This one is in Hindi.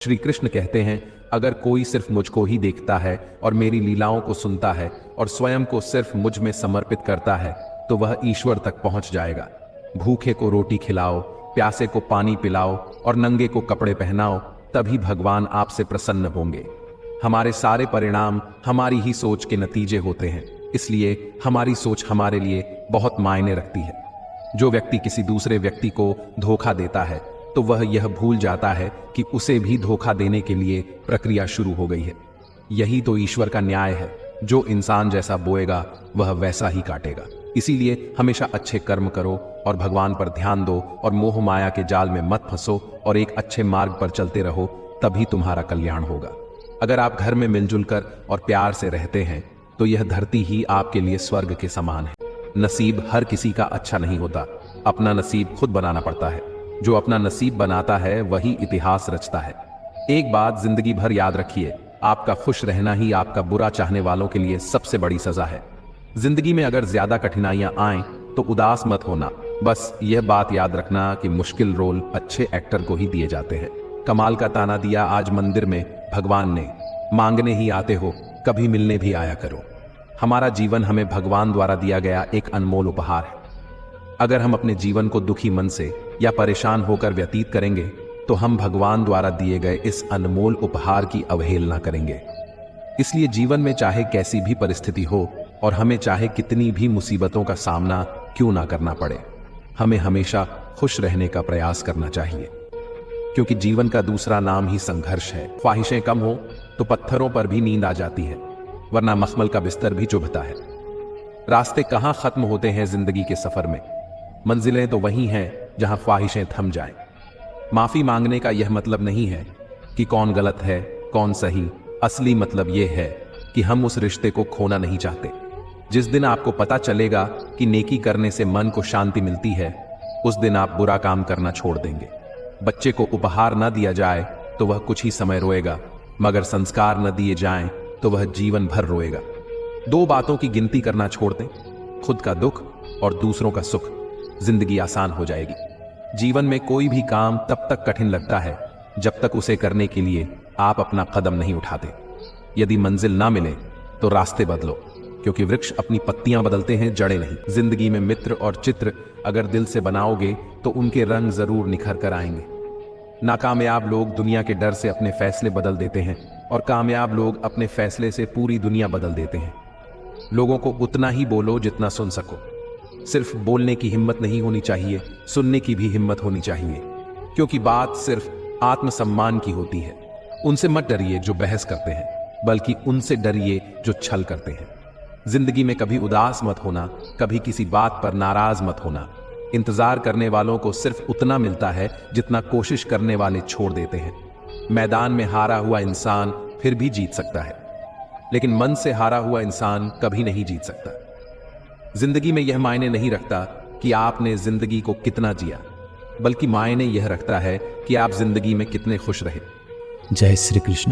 श्री कृष्ण कहते हैं, अगर कोई सिर्फ मुझको ही देखता है और मेरी लीलाओं को सुनता है और स्वयं को सिर्फ मुझ में समर्पित करता है तो वह ईश्वर तक पहुंच जाएगा। भूखे को रोटी खिलाओ, प्यासे को पानी पिलाओ और नंगे को कपड़े पहनाओ, तभी भगवान आपसे प्रसन्न होंगे। हमारे सारे परिणाम हमारी ही सोच के नतीजे होते हैं, इसलिए हमारी सोच हमारे लिए बहुत मायने रखती है। जो व्यक्ति किसी दूसरे व्यक्ति को धोखा देता है तो वह यह भूल जाता है कि उसे भी धोखा देने के लिए प्रक्रिया शुरू हो गई है। यही तो ईश्वर का न्याय है, जो इंसान जैसा बोएगा वह वैसा ही काटेगा। इसीलिए हमेशा अच्छे कर्म करो और भगवान पर ध्यान दो और मोह माया के जाल में मत फंसो और एक अच्छे मार्ग पर चलते रहो, तभी तुम्हारा कल्याण होगा। अगर आप घर में मिलजुल कर और प्यार से रहते हैं तो यह धरती ही आपके लिए स्वर्ग के समान है। नसीब हर किसी का अच्छा नहीं होता, अपना नसीब खुद बनाना पड़ता है। जो अपना नसीब बनाता है वही इतिहास रचता है। एक बात जिंदगी भर याद रखिए, आपका खुश रहना ही आपका बुरा चाहने वालों के लिए सबसे बड़ी सजा है। जिंदगी में अगर ज्यादा कठिनाइयां आएं तो उदास मत होना, बस यह बात याद रखना कि मुश्किल रोल अच्छे एक्टर को ही दिए जाते हैं। कमाल का ताना दिया आज मंदिर में भगवान ने, मांगने ही आते हो, कभी मिलने भी आया करो। हमारा जीवन हमें भगवान द्वारा दिया गया एक अनमोल उपहार है। अगर हम अपने जीवन को दुखी मन से या परेशान होकर व्यतीत करेंगे तो हम भगवान द्वारा दिए गए इस अनमोल उपहार की अवहेलना करेंगे। इसलिए जीवन में चाहे कैसी भी परिस्थिति हो और हमें चाहे कितनी भी मुसीबतों का सामना क्यों ना करना पड़े, हमें हमेशा खुश रहने का प्रयास करना चाहिए, क्योंकि जीवन का दूसरा नाम ही संघर्ष है। ख्वाहिशें कम हो तो पत्थरों पर भी नींद आ जाती है, वरना मखमल का बिस्तर भी चुभता है। रास्ते कहां खत्म होते हैं जिंदगी के सफर में, मंजिलें तो वही हैं जहां ख्वाहिशें थम जाएं। माफी मांगने का यह मतलब नहीं है कि कौन गलत है कौन सही, असली मतलब यह है कि हम उस रिश्ते को खोना नहीं चाहते। जिस दिन आपको पता चलेगा कि नेकी करने से मन को शांति मिलती है, उस दिन आप बुरा काम करना छोड़ देंगे। बच्चे को उपहार न दिया जाए तो वह कुछ ही समय रोएगा, मगर संस्कार न दिए जाएं तो वह जीवन भर रोएगा। दो बातों की गिनती करना छोड़ दें, खुद का दुख और दूसरों का सुख, जिंदगी आसान हो जाएगी। जीवन में कोई भी काम तब तक कठिन लगता है जब तक उसे करने के लिए आप अपना कदम नहीं उठाते। यदि मंजिल ना मिले तो रास्ते बदलो, क्योंकि वृक्ष अपनी पत्तियां बदलते हैं, जड़ें नहीं। जिंदगी में मित्र और चित्र अगर दिल से बनाओगे तो उनके रंग जरूर निखर कर आएंगे। नाकामयाब लोग दुनिया के डर से अपने फैसले बदल देते हैं और कामयाब लोग अपने फैसले से पूरी दुनिया बदल देते हैं। लोगों को उतना ही बोलो जितना सुन सको। सिर्फ बोलने की हिम्मत नहीं होनी चाहिए, सुनने की भी हिम्मत होनी चाहिए, क्योंकि बात सिर्फ आत्मसम्मान की होती है। उनसे मत डरिए जो बहस करते हैं, बल्कि उनसे डरिए जो छल करते हैं। जिंदगी में कभी उदास मत होना, कभी किसी बात पर नाराज मत होना। इंतजार करने वालों को सिर्फ उतना मिलता है जितना कोशिश करने वाले छोड़ देते हैं। मैदान में हारा हुआ इंसान फिर भी जीत सकता है, लेकिन मन से हारा हुआ इंसान कभी नहीं जीत सकता। जिंदगी में यह मायने नहीं रखता कि आपने जिंदगी को कितना जिया, बल्कि मायने यह रखता है कि आप जिंदगी में कितने खुश रहे। जय श्री कृष्ण।